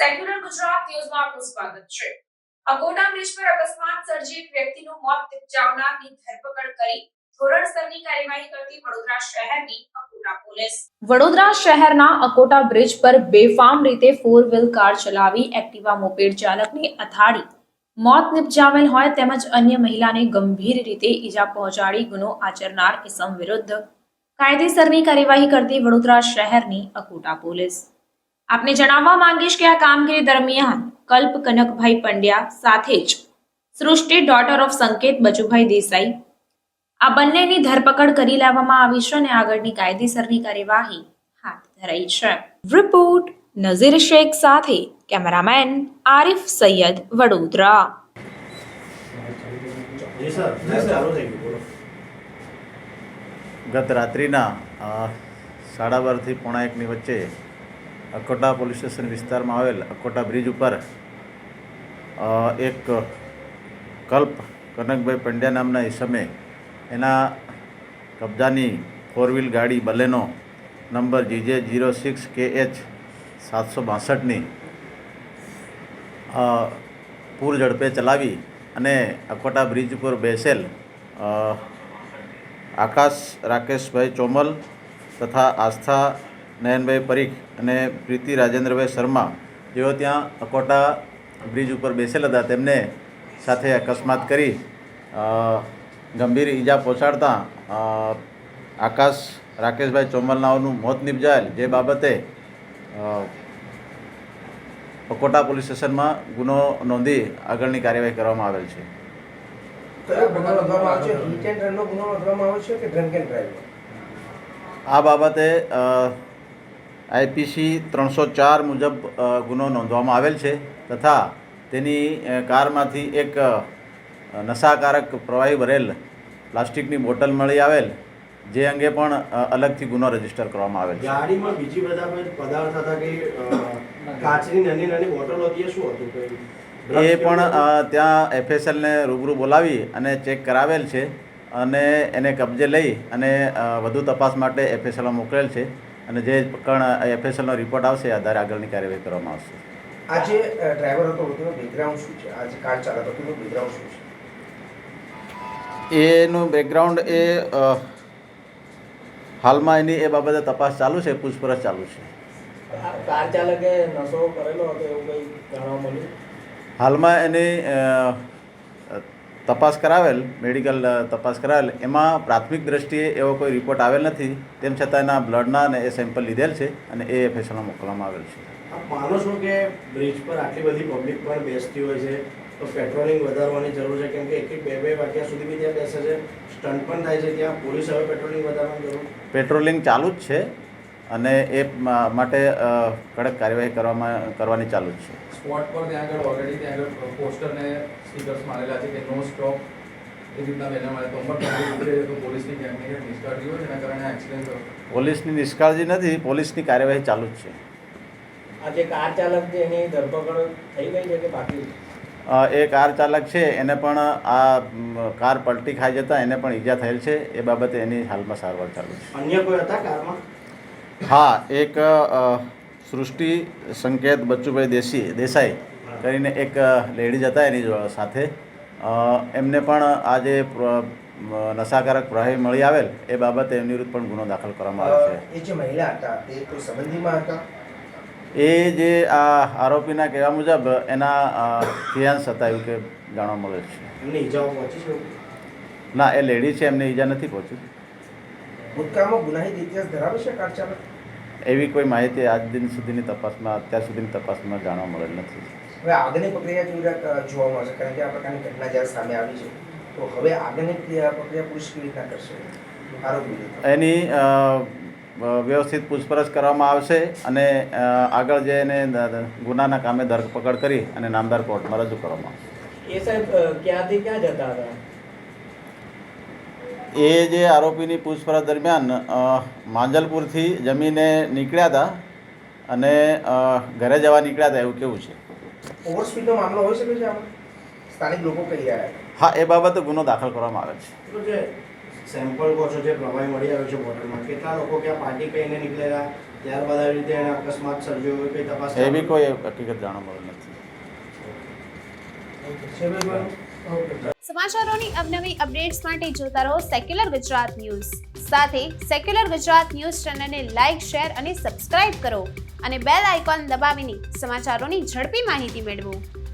Secular Gujarat ન્યૂઝમાં આપનું સ્વાગત છે। અકોટા બ્રિજ પર અકસ્માત સર્જી એક વ્યક્તિનું મોત નિપજાવનારની ધરપકડ કરી ધોરણસરની કાર્યવાહી કરતી વડોદરા શહેરની અકોટા પોલીસ। વડોદરા શહેરના અકોટા બ્રિજ પર બેફામ રીતે 4 વ્હીલ કાર ચલાવી એક્ટિવા મોપેડ ચાલકને અથાડી મોત નિપજાવેલ હોય તેમજ અન્ય મહિલાને ગંભીર રીતે ઈજા પહોંચાડી ગુનો આચરનાર ઇસમ વિરુદ્ધ કાયદેસરની કાર્યવાહી કરતી વડોદરા શહેરની અકોટા પોલીસ। આપને જણાવવા માંગીશ કે આ કામગીરી દરમિયાન કલ્પ કનકભાઈ પંડ્યા સાથે જ સૃષ્ટિ ડોટર ઓફ સંકેત બચુભાઈ દેસાઈ આ બંનેની ધરપકડ કરી લેવામાં આવી છે અને આગળની કાયદેસરની કાર્યવાહી હાથ ધરાઈ છે। રિપોર્ટ નઝીર શેખ સાથે કેમેરામેન આરિફ સૈયદ વડોદરા। ગત રાત્રિના 12:30 થી 1:45 વચ્ચે અકોટા પોલીસ સ્ટેશન વિસ્તારમાં આવેલ અકોટા બ્રિજ ઉપર એક કલ્પ કનકભાઈ પંડ્યા નામના ઈસમે એના કબજાની 4 વ્હીલ ગાડી બલેનો નંબર GJ06KH 762ની પૂર ઝડપે ચલાવી અને અકોટા બ્રિજ ઉપર બેસેલ આકાશ રાકેશભાઈ ચોમલ તથા આસ્થા નયનભાઈ પરીખ અને પ્રીતિ રાજેન્દ્રભાઈ શર્મા જેઓ ત્યાં અકોટા બ્રિજ ઉપર બેસેલ હતા તેમને સાથે અકસ્માત કરી ગંભીર ઈજા પહોંચાડતા આકાશ રાકેશભાઈ ચોમલનાઓનું મોત નિપજાયેલ, જે બાબતે અકોટા પોલીસ સ્ટેશનમાં ગુનો નોંધી આગળની કાર્યવાહી કરવામાં આવેલ છે। આ બાબતે IPC 304 મુજબ ગુનો નોંધવામાં આવેલ છે તથા તેની કારમાંથી એક નશાકારક પ્રવાહી ભરેલ પ્લાસ્ટિકની બોટલ મળી આવેલ, જે અંગે પણ અલગથી ગુનો રજીસ્ટર કરવામાં આવેલ છે। ગાડીમાં બીજી બધા પદાર્થ હતા કે કાચની નાની નાની બોટલો હતી, શું હતું? એ પણ ત્યાં FSLને રૂબરૂ બોલાવી અને ચેક કરાવેલ છે અને એને કબજે લઈ અને વધુ તપાસ માટે FSLમાં મોકલેલ છે અને જે પણ FSLનો રિપોર્ટ આવશે આધારે આગળની કાર્યવાહી કરવામાં આવશે। આજે ડ્રાઈવર હતો તેનો બેકગ્રાઉન્ડ શું છે? આજે કાર ચાલક હતો તેનું બેકગ્રાઉન્ડ શું છે? એનું બેકગ્રાઉન્ડ હાલમાં એની એ બાબતે તપાસ ચાલુ છે, પૂછપરછ ચાલુ છે। કાર ચાલકે નશો કરેલો હતો એવું કંઈ જાણવા મળ્યું? હાલમાં એની તપાસ કરાવેલ, મેડિકલ તપાસ કરાવેલ, એમાં પ્રાથમિક દ્રષ્ટિએ એવો કોઈ રિપોર્ટ આવેલ નથી। તેમ છતાં એના બ્લડના અને એ સેમ્પલ લીધેલ છે અને એ FSLમાં મોકલવામાં આવેલ છે। આપ માનો છો કે બ્રિજ પર આટલી બધી પબ્લિક પણ બેસતી હોય છે તો પેટ્રોલિંગ વધારવાની જરૂર છે? કેમ કે 1-2 વાગ્યા સુધી બી ત્યાં બેસે છે, સ્ટન્ટ પણ થાય છે ત્યાં, પોલીસ હવે પેટ્રોલિંગ વધારવાની જરૂર? પેટ્રોલિંગ ચાલુ જ છે અને એ માટે કડક કાર્યવાહી કરવાની ચાલુ જ છે। સ્પોટ પર ત્યાં આગળ ઓલરેડી ત્યાં આગળ પોસ્ટર ને સ્ટીકર્સ મારેલા છે કે નો સ્ટોપ એ રીતના બેનર મારે તો પોલીસની ક્યાંક નિષ્કાળજી હોય જેના કારણે એક્સિડન્ટ થયો? પોલીસની નિષ્કાળજી નથી, પોલીસની કાર્યવાહી ચાલુ જ છે। આ જે કાર ચાલક છે એની ધરપકડ થઈ ગઈ છે કે બાકી? એ કાર ચાલક છે એને પણ આ કાર પલટી ખાઈ જતાં એને પણ ઈજા થયેલ છે, એ બાબતે એની હાલમાં સારવાર ચાલુ છે। અન્ય કોઈ હતા કારમાં? હા, એક સૃષ્ટિ સંકેત બચુભાઈ દેસાઈ કરીને એક લેડીઝ હતા એની સાથે, એમને પણ આ જે નશાકારક પ્રવાહી મળી આવેલ એ બાબતે એમની વિરુદ્ધ પણ ગુનો દાખલ કરવામાં આવ્યો છે। એ જે મહિલા હતા તે કોઈ સંબંધીમાં હતા? એ જે આ આરોપીના કહેવા મુજબ એના ફિયાન્સ હતા એવું કે જાણવા મળે છે। એમને ઈજાઓ પહોંચી છે? ના, એ લેડી છે, એમને ઈજા નથી પહોંચી। ભૂતકાળમાં ગુનાહિત ઇતિહાસ ધરાવે છે કાર ચાલક? એવી કોઈ માહિતી આજ દિન સુધીની તપાસમાં, અત્યાર સુધીની તપાસમાં જાણવા મળેલ નથી। હવે આગળની પ્રક્રિયા કેવી રીતે જોવા મળશે? કારણ કે આ પ્રકારની ઘટના જ્યારે સામે આવી છે તો હવે આગળની પ્રક્રિયા પોલીસ કેવી રીતના કરશે આરોપી? એની વ્યવસ્થિત પૂછપરછ કરવામાં આવશે અને આગળ જે એને ગુનાના કામે ધરપકડ કરી અને નામદાર કોર્ટમાં રજૂ કરવામાં આવશે। એ સાહેબ ક્યાંથી ક્યાં જતા હતા? એ જે આરોપીની પૂછપરછ દરમિયાન માંજલપુરથી જમીને નીકળ્યા હતા અને ઘરે જવા નીકળ્યા હતા એવું કેવું છે। ઓવર સ્પીડનો મામલો હોઈ શકે છે આમાં? સ્થાનિક લોકો કહી રહ્યા છે। હા, એ બાબતે ગુનો દાખલ કરવામાં આવે છે। સેમ્પલ કહો છો જે પ્રવાહી મળી આવ્યો છે બોટલમાં, કેટલા લોકો ક્યાં પાર્ટી કહીને નીકળેલા, ત્યારબાદ આવી રીતે એને અકસ્માત સર્જ્યો હોય કઈ તપાસ એવી કોઈ હકીકત જાણવા મળી નથી. સમાચારોની અવનવી અપડેટ્સ માટે જોતા રહો સેક્યુલર ગુજરાત ન્યૂઝ. સાથે સેક્યુલર ગુજરાત ન્યૂઝ ચેનલને લાઇક, શેર અને સબસ્ક્રાઇબ કરો અને બેલ આઇકોન દબાવીને સમાચારોની ઝડપી માહિતી મેળવો.